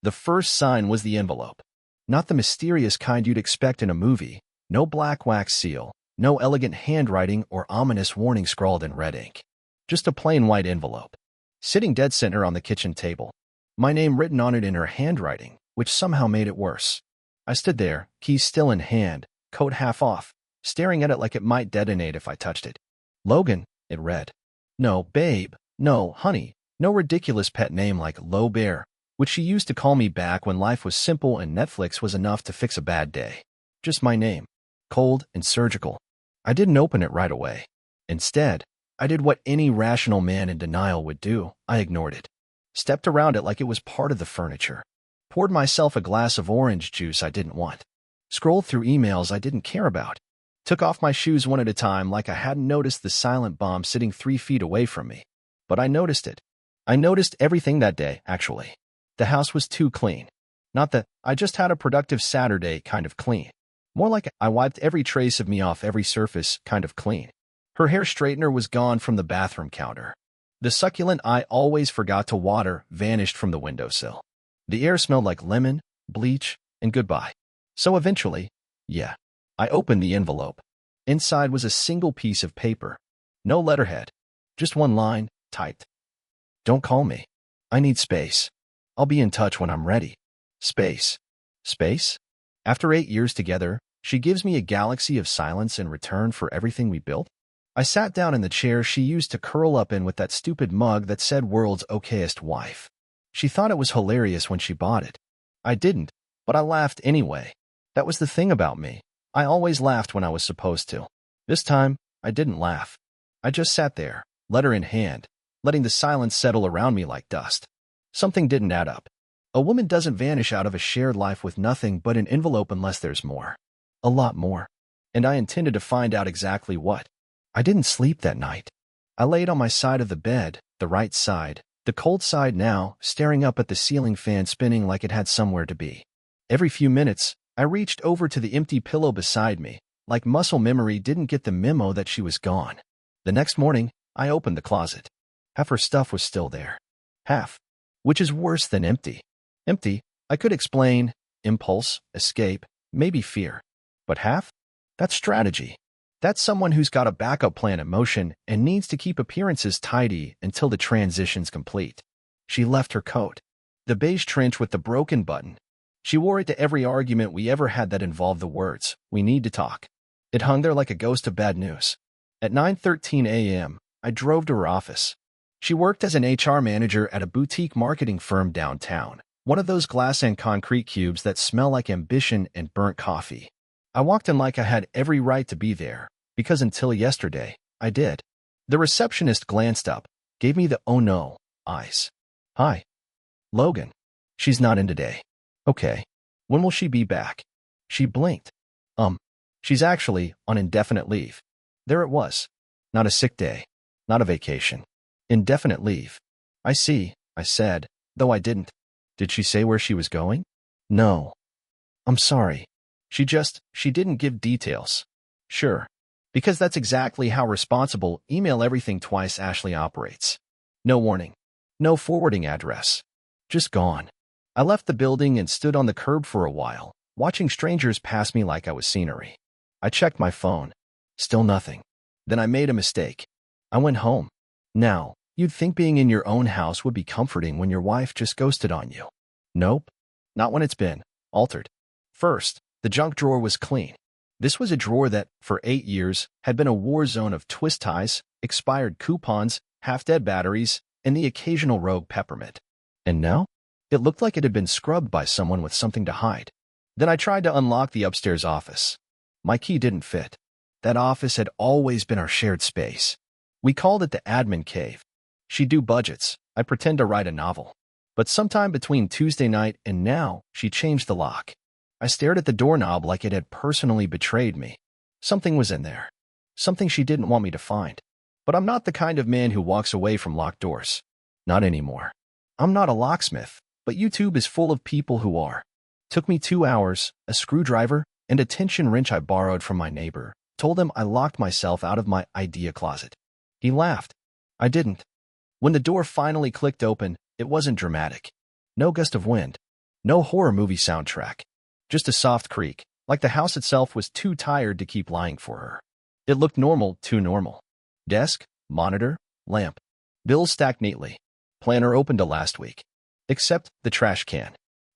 The first sign was the envelope. Not the mysterious kind you'd expect in a movie. No black wax seal, no elegant handwriting or ominous warning scrawled in red ink. Just a plain white envelope, sitting dead center on the kitchen table. My name written on it in her handwriting, which somehow made it worse. I stood there, keys still in hand, coat half off, staring at it like it might detonate if I touched it. Logan, it read. No, babe. No, honey. No ridiculous pet name like Low Bear, which she used to call me back when life was simple and Netflix was enough to fix a bad day. Just my name. Cold and surgical. I didn't open it right away. Instead, I did what any rational man in denial would do. I ignored it. Stepped around it like it was part of the furniture. Poured myself a glass of orange juice I didn't want. Scrolled through emails I didn't care about. Took off my shoes one at a time like I hadn't noticed the silent bomb sitting 3 feet away from me. But I noticed it. I noticed everything that day, actually. The house was too clean. Not the I just had a productive Saturday kind of clean. More like I wiped every trace of me off every surface kind of clean. Her hair straightener was gone from the bathroom counter. The succulent I always forgot to water vanished from the windowsill. The air smelled like lemon, bleach, and goodbye. So eventually, I opened the envelope. Inside was a single piece of paper. No letterhead. Just one line, typed. Don't call me. I need space. I'll be in touch when I'm ready. Space. Space? After 8 years together, she gives me a galaxy of silence in return for everything we built? I sat down in the chair she used to curl up in with that stupid mug that said world's okayest wife. She thought it was hilarious when she bought it. I didn't, but I laughed anyway. That was the thing about me. I always laughed when I was supposed to. This time, I didn't laugh. I just sat there, letter in hand, letting the silence settle around me like dust. Something didn't add up. A woman doesn't vanish out of a shared life with nothing but an envelope unless there's more. A lot more. And I intended to find out exactly what. I didn't sleep that night. I laid on my side of the bed, the right side, the cold side now, staring up at the ceiling fan spinning like it had somewhere to be. Every few minutes, I reached over to the empty pillow beside me, like muscle memory didn't get the memo that she was gone. The next morning, I opened the closet. Half her stuff was still there. Half. Which is worse than empty. Empty, I could explain, impulse, escape, maybe fear. But half? That's strategy. That's someone who's got a backup plan in motion and needs to keep appearances tidy until the transition's complete. She left her coat. The beige trench with the broken button. She wore it to every argument we ever had that involved the words, "We need to talk." It hung there like a ghost of bad news. At 9:13 a.m., I drove to her office. She worked as an HR manager at a boutique marketing firm downtown, one of those glass and concrete cubes that smell like ambition and burnt coffee. I walked in like I had every right to be there, because until yesterday, I did. The receptionist glanced up, gave me the "oh no" eyes. "Hi. Logan. She's not in today." "Okay. When will she be back?" She blinked. She's actually on indefinite leave." There it was. Not a sick day. Not a vacation. Indefinite leave. "I see," I said, though I didn't. "Did she say where she was going?" "No." "I'm sorry. She didn't give details." "Sure. Because that's exactly how responsible email everything twice Ashley operates. No warning. No forwarding address. Just gone." I left the building and stood on the curb for a while, watching strangers pass me like I was scenery. I checked my phone. Still nothing. Then I made a mistake. I went home. Now, you'd think being in your own house would be comforting when your wife just ghosted on you. Nope. Not when it's been altered. First, the junk drawer was clean. This was a drawer that, for 8 years, had been a war zone of twist ties, expired coupons, half-dead batteries, and the occasional rogue peppermint. And now? It looked like it had been scrubbed by someone with something to hide. Then I tried to unlock the upstairs office. My key didn't fit. That office had always been our shared space. We called it the admin cave. She'd do budgets. I'd pretend to write a novel. But sometime between Tuesday night and now, she changed the lock. I stared at the doorknob like it had personally betrayed me. Something was in there. Something she didn't want me to find. But I'm not the kind of man who walks away from locked doors. Not anymore. I'm not a locksmith, but YouTube is full of people who are. Took me 2 hours, a screwdriver, and a tension wrench I borrowed from my neighbor. Told him I locked myself out of my idea closet. He laughed. I didn't. When the door finally clicked open, it wasn't dramatic. No gust of wind. No horror movie soundtrack. Just a soft creak, like the house itself was too tired to keep lying for her. It looked normal, too normal. Desk, monitor, lamp. Bills stacked neatly. Planner open to last week. Except the trash can.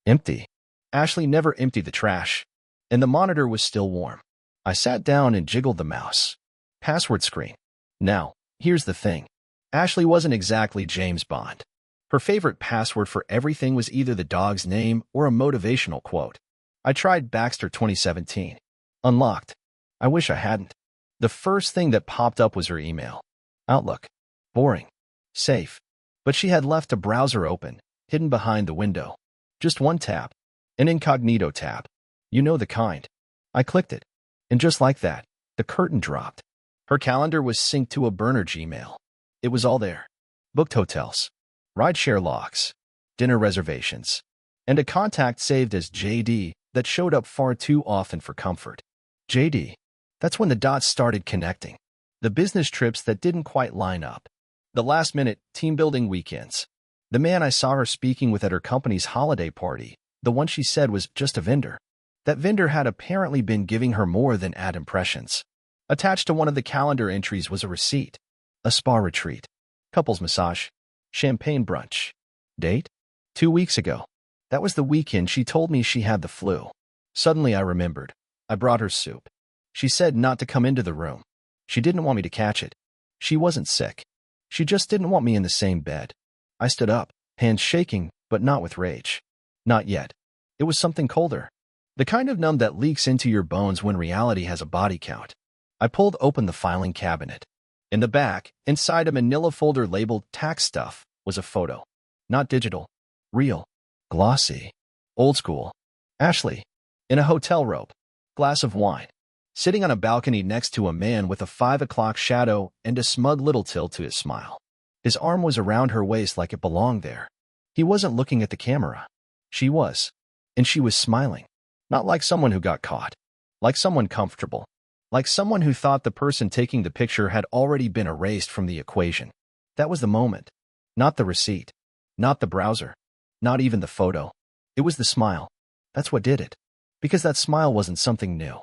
Empty. Ashley never emptied the trash. And the monitor was still warm. I sat down and jiggled the mouse. Password screen. Now, here's the thing. Ashley wasn't exactly James Bond. Her favorite password for everything was either the dog's name or a motivational quote. I tried Baxter 2017. Unlocked. I wish I hadn't. The first thing that popped up was her email. Outlook. Boring. Safe. But she had left a browser open, hidden behind the window. Just one tab. An incognito tab. You know the kind. I clicked it. And just like that, the curtain dropped. Her calendar was synced to a burner Gmail. It was all there. Booked hotels. Rideshare logs. Dinner reservations. And a contact saved as JD that showed up far too often for comfort. JD. That's when the dots started connecting. The business trips that didn't quite line up. The last-minute team-building weekends. The man I saw her speaking with at her company's holiday party, the one she said was just a vendor. That vendor had apparently been giving her more than ad impressions. Attached to one of the calendar entries was a receipt. A spa retreat. Couples massage. Champagne brunch. Date? 2 weeks ago. That was the weekend she told me she had the flu. Suddenly I remembered. I brought her soup. She said not to come into the room. She didn't want me to catch it. She wasn't sick. She just didn't want me in the same bed. I stood up, hands shaking, but not with rage. Not yet. It was something colder. The kind of numb that leaks into your bones when reality has a body count. I pulled open the filing cabinet. In the back, inside a manila folder labeled tax stuff, was a photo. Not digital. Real. Glossy. Old school. Ashley. In a hotel robe. Glass of wine. Sitting on a balcony next to a man with a 5 o'clock shadow and a smug little tilt to his smile. His arm was around her waist like it belonged there. He wasn't looking at the camera. She was. And she was smiling. Not like someone who got caught. Like someone comfortable. Like someone who thought the person taking the picture had already been erased from the equation. That was the moment. Not the receipt. Not the browser. Not even the photo. It was the smile. That's what did it. Because that smile wasn't something new.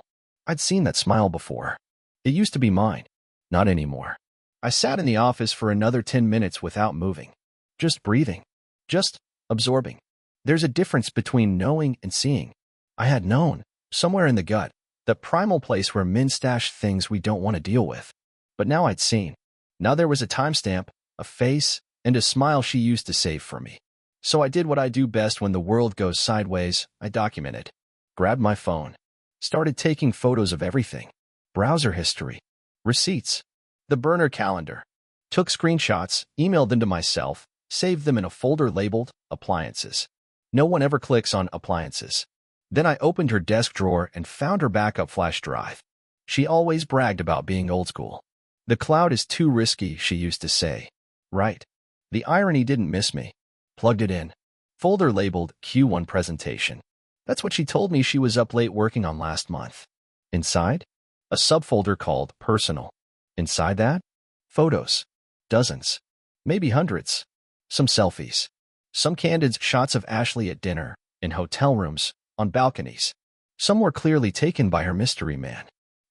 I'd seen that smile before. It used to be mine. Not anymore. I sat in the office for another 10 minutes without moving. Just breathing. Just absorbing. There's a difference between knowing and seeing. I had known, somewhere in the gut, the primal place where men stash things we don't want to deal with. But now I'd seen. Now there was a timestamp, a face, and a smile she used to save for me. So I did what I do best when the world goes sideways. I documented. Grabbed my phone. Started taking photos of everything. Browser history. Receipts. The burner calendar. Took screenshots, emailed them to myself, saved them in a folder labeled Appliances. No one ever clicks on Appliances. Then I opened her desk drawer and found her backup flash drive. She always bragged about being old school. The cloud is too risky, she used to say. Right. The irony didn't miss me. Plugged it in. Folder labeled Q1 presentation. That's what she told me she was up late working on last month. Inside? A subfolder called Personal. Inside that? Photos. Dozens. Maybe hundreds. Some selfies. Some candid shots of Ashley at dinner, in hotel rooms, on balconies. Some were clearly taken by her mystery man.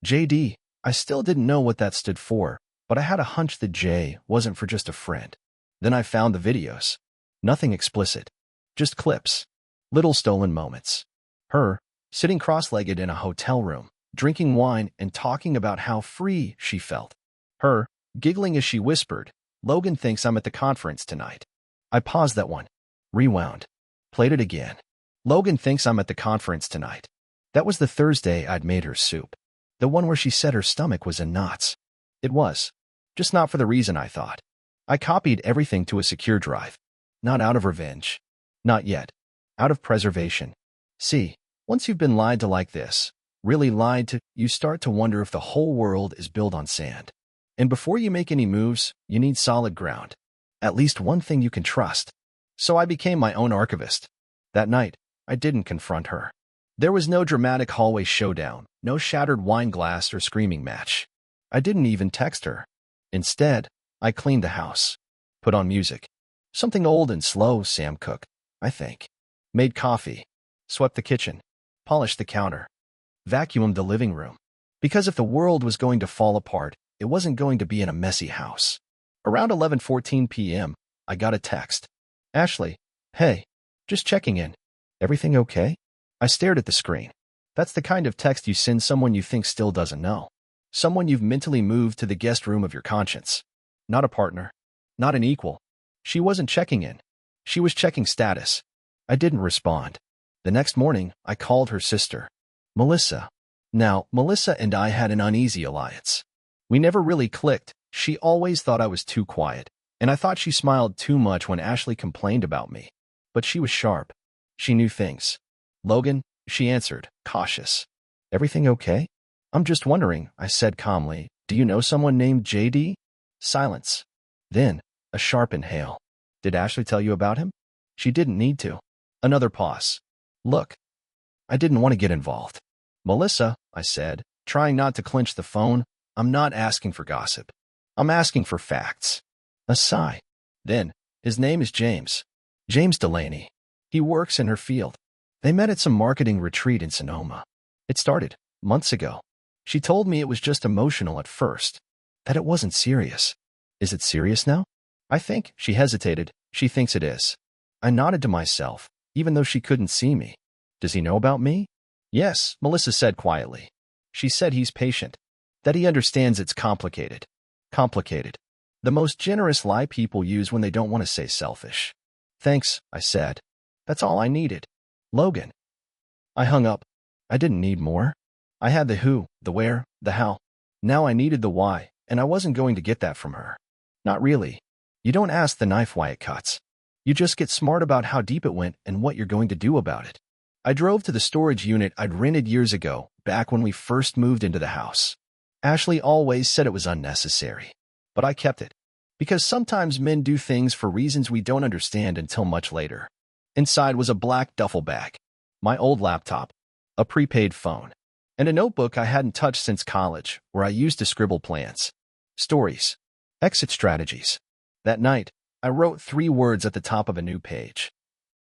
JD. I still didn't know what that stood for, but I had a hunch the J wasn't for just a friend. Then I found the videos. Nothing explicit. Just clips. Little stolen moments. Her, sitting cross-legged in a hotel room, drinking wine and talking about how free she felt. Her, giggling as she whispered, "Logan thinks I'm at the conference tonight." I paused that one. Rewound. Played it again. Logan thinks I'm at the conference tonight. That was the Thursday I'd made her soup. The one where she said her stomach was in knots. It was. Just not for the reason I thought. I copied everything to a secure drive. Not out of revenge. Not yet. Out of preservation. See, once you've been lied to like this, really lied to, you start to wonder if the whole world is built on sand. And before you make any moves, you need solid ground. At least one thing you can trust. So I became my own archivist. That night, I didn't confront her. There was no dramatic hallway showdown, no shattered wine glass or screaming match. I didn't even text her. Instead, I cleaned the house. Put on music. Something old and slow Sam Cooke, I think. Made coffee. Swept the kitchen. Polished the counter. Vacuumed the living room. Because if the world was going to fall apart, it wasn't going to be in a messy house. Around 11:14 p.m., I got a text. Ashley, hey, just checking in. Everything okay? I stared at the screen. That's the kind of text you send someone you think still doesn't know. Someone you've mentally moved to the guest room of your conscience. Not a partner. Not an equal. She wasn't checking in. She was checking status. I didn't respond. The next morning, I called her sister, Melissa. Now, Melissa and I had an uneasy alliance. We never really clicked. She always thought I was too quiet, and I thought she smiled too much when Ashley complained about me. But she was sharp. She knew things. Logan, she answered, cautious. Everything okay? I'm just wondering, I said calmly. Do you know someone named JD? Silence. Then, a sharp inhale. Did Ashley tell you about him? She didn't need to. Another pause. Look, I didn't want to get involved. Melissa, I said, trying not to clinch the phone, I'm not asking for gossip. I'm asking for facts. A sigh. Then, his name is James. James Delaney. He works in her field. They met at some marketing retreat in Sonoma. It started months ago. She told me it was just emotional at first, that it wasn't serious. Is it serious now? I think, she hesitated, she thinks it is. I nodded to myself, even though she couldn't see me. Does he know about me? Yes, Melissa said quietly. She said he's patient, that he understands it's complicated. Complicated. The most generous lie people use when they don't want to say selfish. Thanks, I said. That's all I needed. Logan. I hung up. I didn't need more. I had the who, the where, the how. Now I needed the why, and I wasn't going to get that from her. Not really. You don't ask the knife why it cuts. You just get smart about how deep it went and what you're going to do about it. I drove to the storage unit I'd rented years ago, back when we first moved into the house. Ashley always said it was unnecessary, but I kept it. Because sometimes men do things for reasons we don't understand until much later. Inside was a black duffel bag, my old laptop, a prepaid phone, and a notebook I hadn't touched since college, where I used to scribble plans, stories, exit strategies. That night, I wrote 3 words at the top of a new page.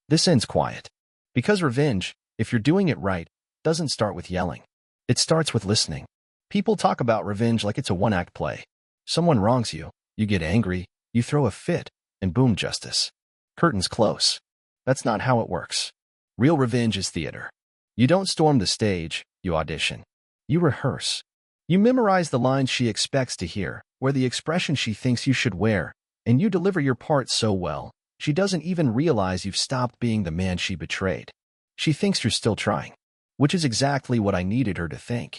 This ends quiet. Because revenge, if you're doing it right, doesn't start with yelling. It starts with listening. People talk about revenge like it's a one-act play. Someone wrongs you, you get angry, you throw a fit, and boom, justice. Curtains close. That's not how it works. Real revenge is theater. You don't storm the stage, you audition. You rehearse. You memorize the lines she expects to hear, or the expression she thinks you should wear, and you deliver your part so well, she doesn't even realize you've stopped being the man she betrayed. She thinks you're still trying, which is exactly what I needed her to think.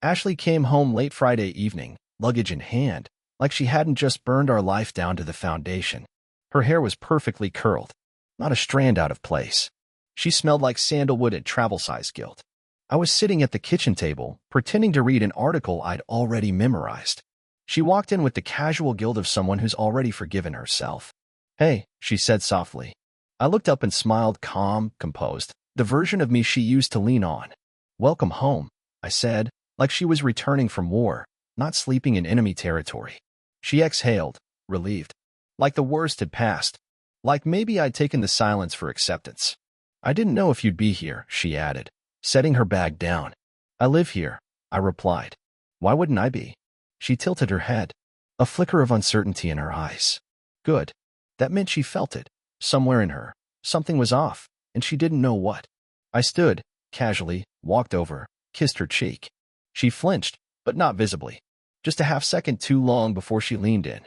Ashley came home late Friday evening, luggage in hand, like she hadn't just burned our life down to the foundation. Her hair was perfectly curled, not a strand out of place. She smelled like sandalwood and travel-size guilt. I was sitting at the kitchen table, pretending to read an article I'd already memorized. She walked in with the casual guilt of someone who's already forgiven herself. Hey, she said softly. I looked up and smiled, calm, composed, the version of me she used to lean on. Welcome home, I said, like she was returning from war, not sleeping in enemy territory. She exhaled, relieved. Like the worst had passed. Like maybe I'd taken the silence for acceptance. I didn't know if you'd be here, she added, setting her bag down. I live here, I replied. Why wouldn't I be? She tilted her head, a flicker of uncertainty in her eyes. Good. That meant she felt it. Somewhere in her, something was off, and she didn't know what. I stood, casually, walked over, kissed her cheek. She flinched, but not visibly. Just a half-second too long before she leaned in.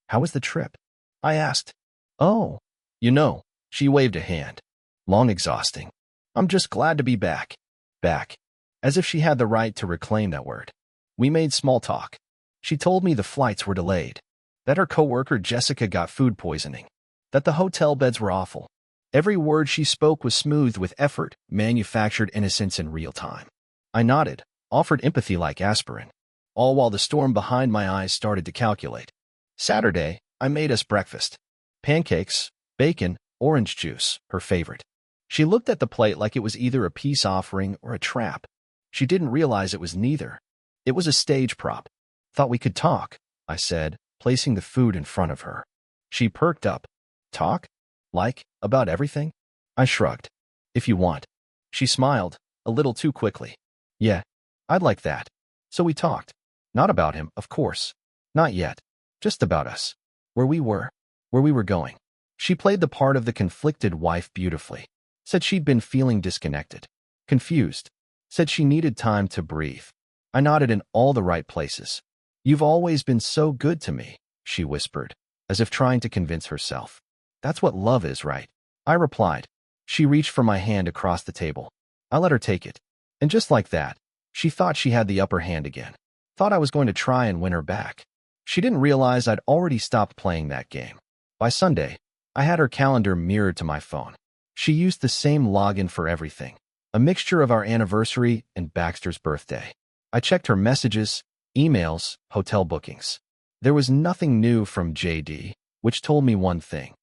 How was the trip? I asked. Oh, you know, she waved a hand. Long, exhausting. I'm just glad to be back. Back. As if she had the right to reclaim that word. We made small talk. She told me the flights were delayed, that her coworker Jessica got food poisoning, that the hotel beds were awful. Every word she spoke was smoothed with effort, manufactured innocence in real time. I nodded, offered empathy like aspirin, all while the storm behind my eyes started to calculate. Saturday, I made us breakfast. Pancakes, bacon, orange juice, her favorite. She looked at the plate like it was either a peace offering or a trap. She didn't realize it was neither. It was a stage prop. Thought we could talk, I said, placing the food in front of her. She perked up. Talk? Like, about everything? I shrugged. If you want. She smiled, a little too quickly. Yeah, I'd like that. So we talked. Not about him, of course. Not yet. Just about us. Where we were. Where we were going. She played the part of the conflicted wife beautifully. Said she'd been feeling disconnected. Confused. Said she needed time to breathe. I nodded in all the right places. You've always been so good to me, she whispered, as if trying to convince herself. That's what love is, right? I replied. She reached for my hand across the table. I let her take it. And just like that, she thought she had the upper hand again. Thought I was going to try and win her back. She didn't realize I'd already stopped playing that game. By Sunday, I had her calendar mirrored to my phone. She used the same login for everything, a mixture of our anniversary and Baxter's birthday. I checked her messages, emails, hotel bookings. There was nothing new from JD, which told me one thing.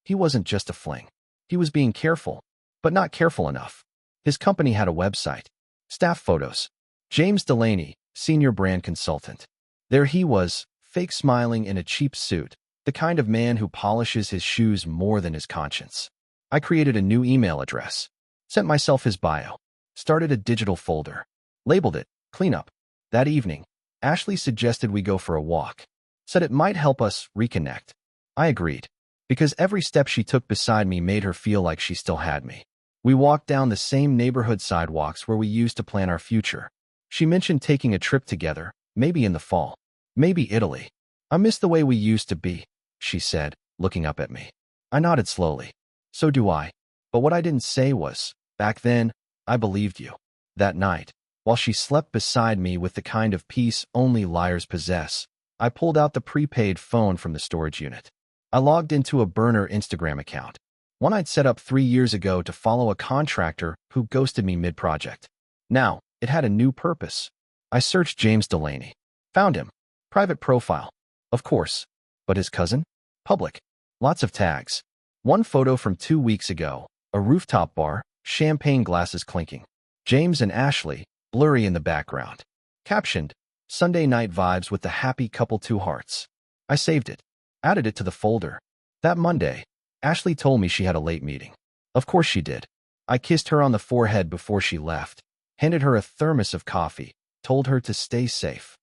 He wasn't just a fling. He was being careful, but not careful enough. His company had a website. Staff photos. James Delaney, senior brand consultant. There he was, fake smiling in a cheap suit, the kind of man who polishes his shoes more than his conscience. I created a new email address, sent myself his bio, started a digital folder, labeled it Cleanup. That evening, Ashley suggested we go for a walk, said it might help us reconnect. I agreed, because every step she took beside me made her feel like she still had me. We walked down the same neighborhood sidewalks where we used to plan our future. She mentioned taking a trip together, maybe in the fall, maybe Italy. I miss the way we used to be, she said, looking up at me. I nodded slowly. So do I. But what I didn't say was, back then, I believed you. That night, while she slept beside me with the kind of peace only liars possess, I pulled out the prepaid phone from the storage unit. I logged into a burner Instagram account, one I'd set up 3 years ago to follow a contractor who ghosted me mid-project. Now, it had a new purpose. I searched James Delaney. Found him. Private profile. Of course. But his cousin? Public. Lots of tags. One photo from 2 weeks ago. A rooftop bar, champagne glasses clinking. James and Ashley, blurry in the background. Captioned, Sunday night vibes with the happy couple 2 hearts. I saved it. Added it to the folder. That Monday, Ashley told me she had a late meeting. Of course she did. I kissed her on the forehead before she left, handed her a thermos of coffee, told her to stay safe.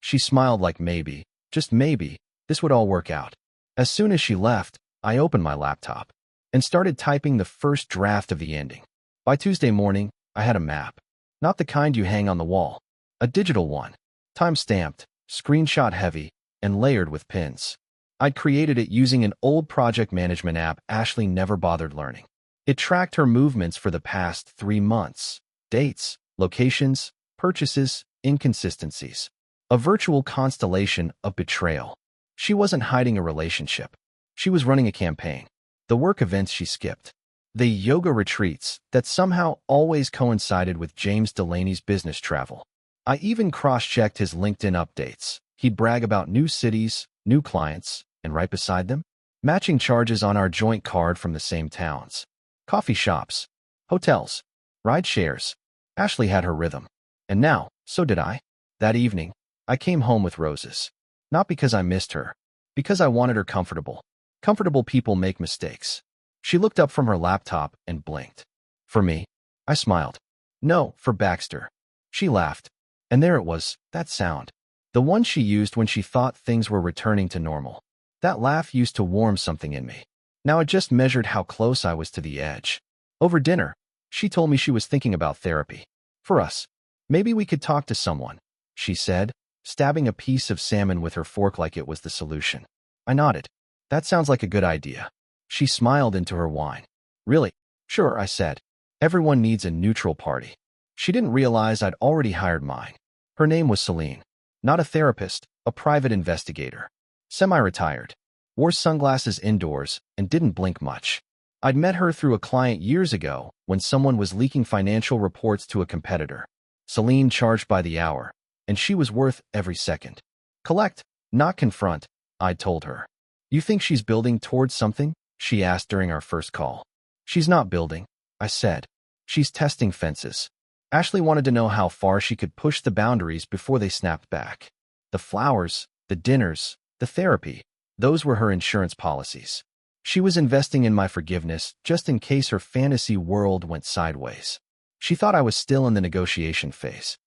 She smiled like maybe, just maybe, this would all work out. As soon as she left, I opened my laptop and started typing the first draft of the ending. By Tuesday morning, I had a map. Not the kind you hang on the wall. A digital one. Time-stamped, screenshot-heavy, and layered with pins. I'd created it using an old project management app Ashley never bothered learning. It tracked her movements for the past 3 months. Dates, locations, purchases, inconsistencies. A virtual constellation of betrayal. She wasn't hiding a relationship. She was running a campaign. The work events she skipped. The yoga retreats that somehow always coincided with James Delaney's business travel. I even cross-checked his LinkedIn updates. He'd brag about new cities, new clients, and right beside them, matching charges on our joint card from the same towns. Coffee shops, hotels, ride shares. Ashley had her rhythm. And now, so did I. That evening, I came home with roses. Not because I missed her, because I wanted her comfortable. Comfortable people make mistakes. She looked up from her laptop and blinked. For me, I smiled. No, for Baxter. She laughed. And there it was, that sound. The one she used when she thought things were returning to normal. That laugh used to warm something in me. Now it just measured how close I was to the edge. Over dinner, she told me she was thinking about therapy. For us. Maybe we could talk to someone, she said, stabbing a piece of salmon with her fork like it was the solution. I nodded. That sounds like a good idea. She smiled into her wine. Really? Sure, I said. Everyone needs a neutral party. She didn't realize I'd already hired mine. Her name was Celine. Not a therapist, a private investigator. Semi-retired. Wore sunglasses indoors and didn't blink much. I'd met her through a client years ago when someone was leaking financial reports to a competitor. Celine charged by the hour, and she was worth every second. Collect, not confront, I told her. You think she's building towards something? She asked during our first call. She's not building, I said. She's testing fences. Ashley wanted to know how far she could push the boundaries before they snapped back. The flowers, the dinners, the therapy, those were her insurance policies. She was investing in my forgiveness just in case her fantasy world went sideways. She thought I was still in the negotiation phase.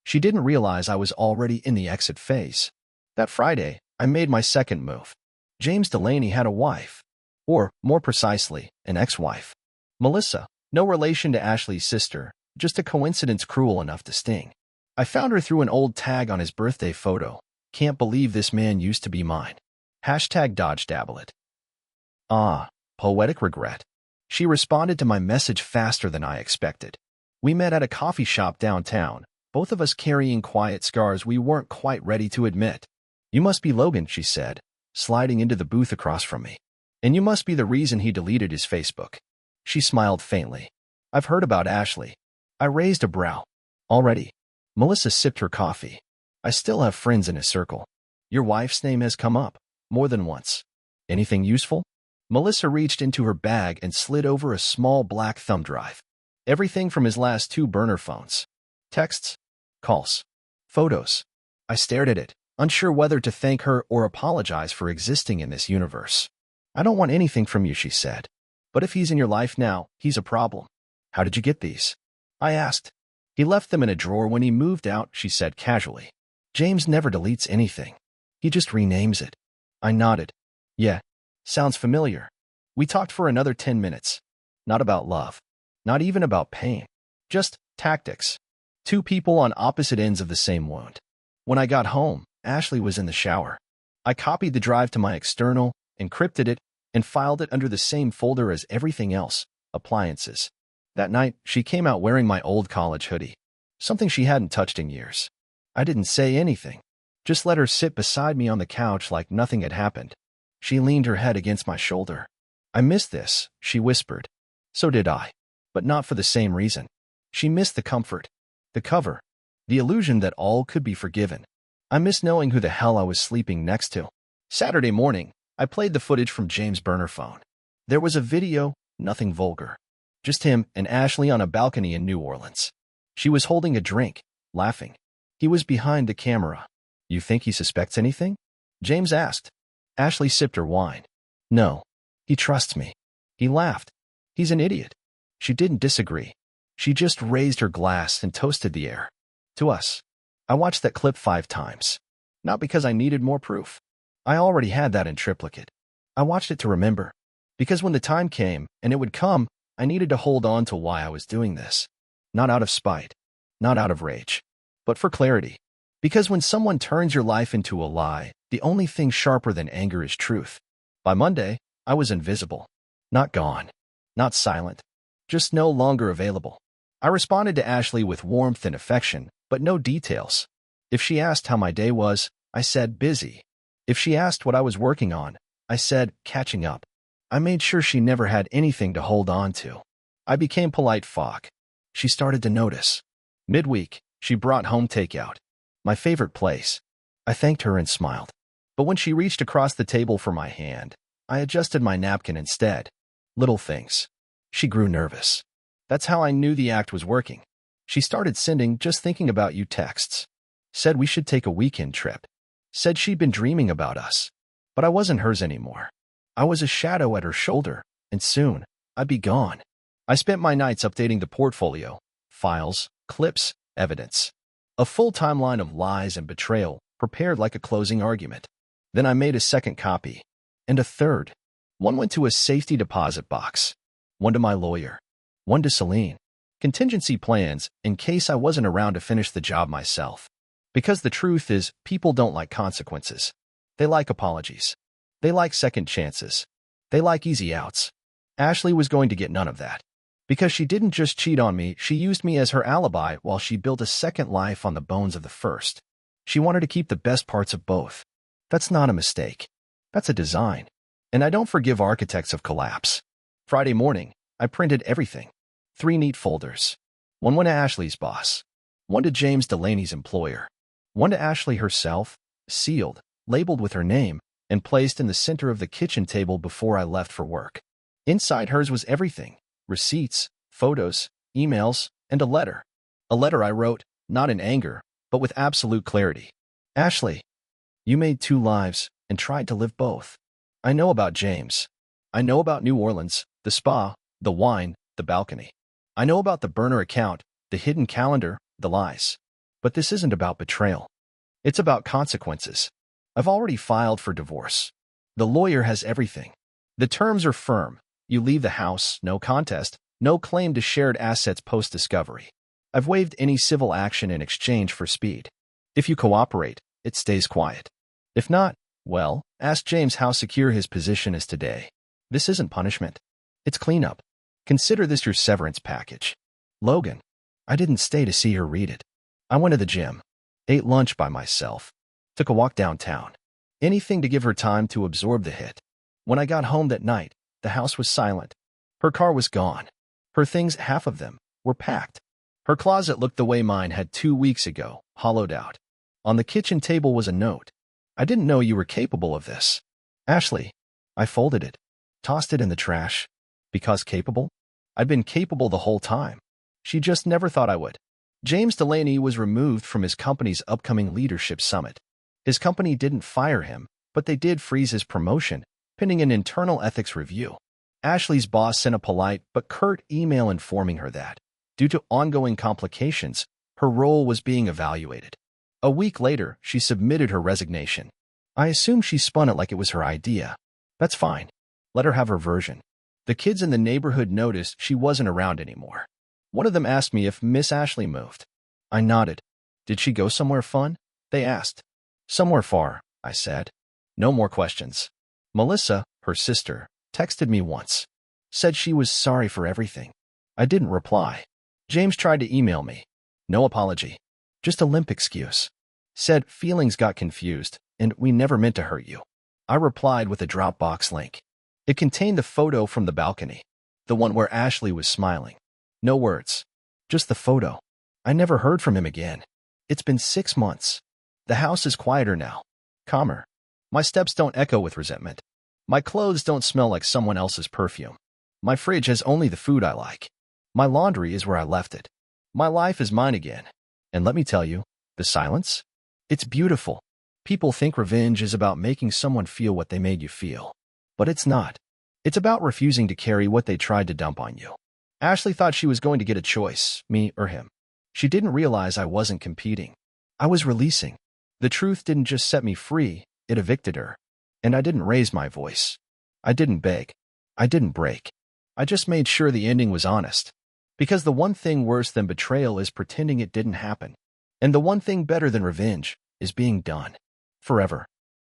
She didn't realize I was already in the exit phase. That Friday, I made my second move. James Delaney had a wife. Or, more precisely, an ex-wife. Melissa, no relation to Ashley's sister, just a coincidence cruel enough to sting. I found her through an old tag on his birthday photo. Can't believe this man used to be mine. Hashtag dodge dablet. Ah, poetic regret. She responded to my message faster than I expected. We met at a coffee shop downtown, both of us carrying quiet scars we weren't quite ready to admit. You must be Logan, she said, sliding into the booth across from me. And you must be the reason he deleted his Facebook. She smiled faintly. I've heard about Ashley. I raised a brow. Already. Melissa sipped her coffee. I still have friends in his circle. Your wife's name has come up. More than once. Anything useful? Melissa reached into her bag and slid over a small black thumb drive. Everything from his last 2 burner phones. Texts. Calls. Photos. I stared at it, unsure whether to thank her or apologize for existing in this universe. I don't want anything from you, she said. But if he's in your life now, he's a problem. How did you get these? I asked. He left them in a drawer when he moved out, she said casually. James never deletes anything. He just renames it. I nodded. Yeah. Sounds familiar. We talked for another 10 minutes. Not about love. Not even about pain. Just tactics. 2 people on opposite ends of the same wound. When I got home, Ashley was in the shower. I copied the drive to my external, encrypted it, and filed it under the same folder as everything else, appliances. That night, she came out wearing my old college hoodie, something she hadn't touched in years. I didn't say anything. Just let her sit beside me on the couch like nothing had happened. She leaned her head against my shoulder. I missed this, she whispered. So did I. But not for the same reason. She missed the comfort. The cover. The illusion that all could be forgiven. I missed knowing who the hell I was sleeping next to. Saturday morning, I played the footage from James' burner phone. There was a video, nothing vulgar. Just him and Ashley on a balcony in New Orleans. She was holding a drink, laughing. He was behind the camera. You think he suspects anything? James asked. Ashley sipped her wine. No. He trusts me. He laughed. He's an idiot. She didn't disagree. She just raised her glass and toasted the air. To us. I watched that clip 5 times. Not because I needed more proof. I already had that in triplicate. I watched it to remember. Because when the time came, and it would come, I needed to hold on to why I was doing this. Not out of spite. Not out of rage. But for clarity. Because when someone turns your life into a lie, the only thing sharper than anger is truth. By Monday, I was invisible. Not gone. Not silent. Just no longer available. I responded to Ashley with warmth and affection, but no details. If she asked how my day was, I said busy. If she asked what I was working on, I said catching up. I made sure she never had anything to hold on to. I became polite fuck. She started to notice. Midweek, she brought home takeout. My favorite place. I thanked her and smiled. But when she reached across the table for my hand, I adjusted my napkin instead. Little things. She grew nervous. That's how I knew the act was working. She started sending just thinking about you texts. Said we should take a weekend trip. Said she'd been dreaming about us. But I wasn't hers anymore. I was a shadow at her shoulder, and soon, I'd be gone. I spent my nights updating the portfolio, files, clips, evidence. A full timeline of lies and betrayal, prepared like a closing argument. Then I made a second copy. And a third. One went to a safety deposit box. One to my lawyer. One to Celine. Contingency plans, in case I wasn't around to finish the job myself. Because the truth is, people don't like consequences. They like apologies. They like second chances. They like easy outs. Ashley was going to get none of that. Because she didn't just cheat on me, she used me as her alibi while she built a second life on the bones of the first. She wanted to keep the best parts of both. That's not a mistake. That's a design. And I don't forgive architects of collapse. Friday morning, I printed everything. 3 neat folders. One went to Ashley's boss. One to James Delaney's employer. One to Ashley herself, sealed, labeled with her name, and placed in the center of the kitchen table before I left for work. Inside hers was everything. Receipts, photos, emails, and a letter. A letter I wrote, not in anger, but with absolute clarity. Ashley, you made 2 lives and tried to live both. I know about James. I know about New Orleans, the spa, the wine, the balcony. I know about the burner account, the hidden calendar, the lies. But this isn't about betrayal. It's about consequences. I've already filed for divorce. The lawyer has everything. The terms are firm. You leave the house, no contest, no claim to shared assets post-discovery. I've waived any civil action in exchange for speed. If you cooperate, it stays quiet. If not, well, ask James how secure his position is today. This isn't punishment. It's cleanup. Consider this your severance package. Logan. I didn't stay to see her read it. I went to the gym, ate lunch by myself, took a walk downtown. Anything to give her time to absorb the hit. When I got home that night, the house was silent. Her car was gone. Her things, half of them, were packed. Her closet looked the way mine had 2 weeks ago, hollowed out. On the kitchen table was a note. I didn't know you were capable of this. Ashley. I folded it, tossed it in the trash. Because capable? I'd been capable the whole time. She just never thought I would. James Delaney was removed from his company's upcoming leadership summit. His company didn't fire him, but they did freeze his promotion, pending an internal ethics review. Ashley's boss sent a polite but curt email informing her that, due to ongoing complications, her role was being evaluated. A week later, she submitted her resignation. I assume she spun it like it was her idea. That's fine. Let her have her version. The kids in the neighborhood noticed she wasn't around anymore. One of them asked me if Miss Ashley moved. I nodded. Did she go somewhere fun? They asked. Somewhere far, I said. No more questions. Melissa, her sister, texted me once. Said she was sorry for everything. I didn't reply. James tried to email me. No apology. Just a limp excuse. Said feelings got confused, and we never meant to hurt you. I replied with a Dropbox link. It contained the photo from the balcony, the one where Ashley was smiling. No words. Just the photo. I never heard from him again. It's been 6 months. The house is quieter now. Calmer. My steps don't echo with resentment. My clothes don't smell like someone else's perfume. My fridge has only the food I like. My laundry is where I left it. My life is mine again. And let me tell you, the silence? It's beautiful. People think revenge is about making someone feel what they made you feel. But it's not. It's about refusing to carry what they tried to dump on you. Ashley thought she was going to get a choice, me or him. She didn't realize I wasn't competing. I was releasing. The truth didn't just set me free, it evicted her. And I didn't raise my voice. I didn't beg. I didn't break. I just made sure the ending was honest. Because the one thing worse than betrayal is pretending it didn't happen. And the one thing better than revenge is being done. Forever.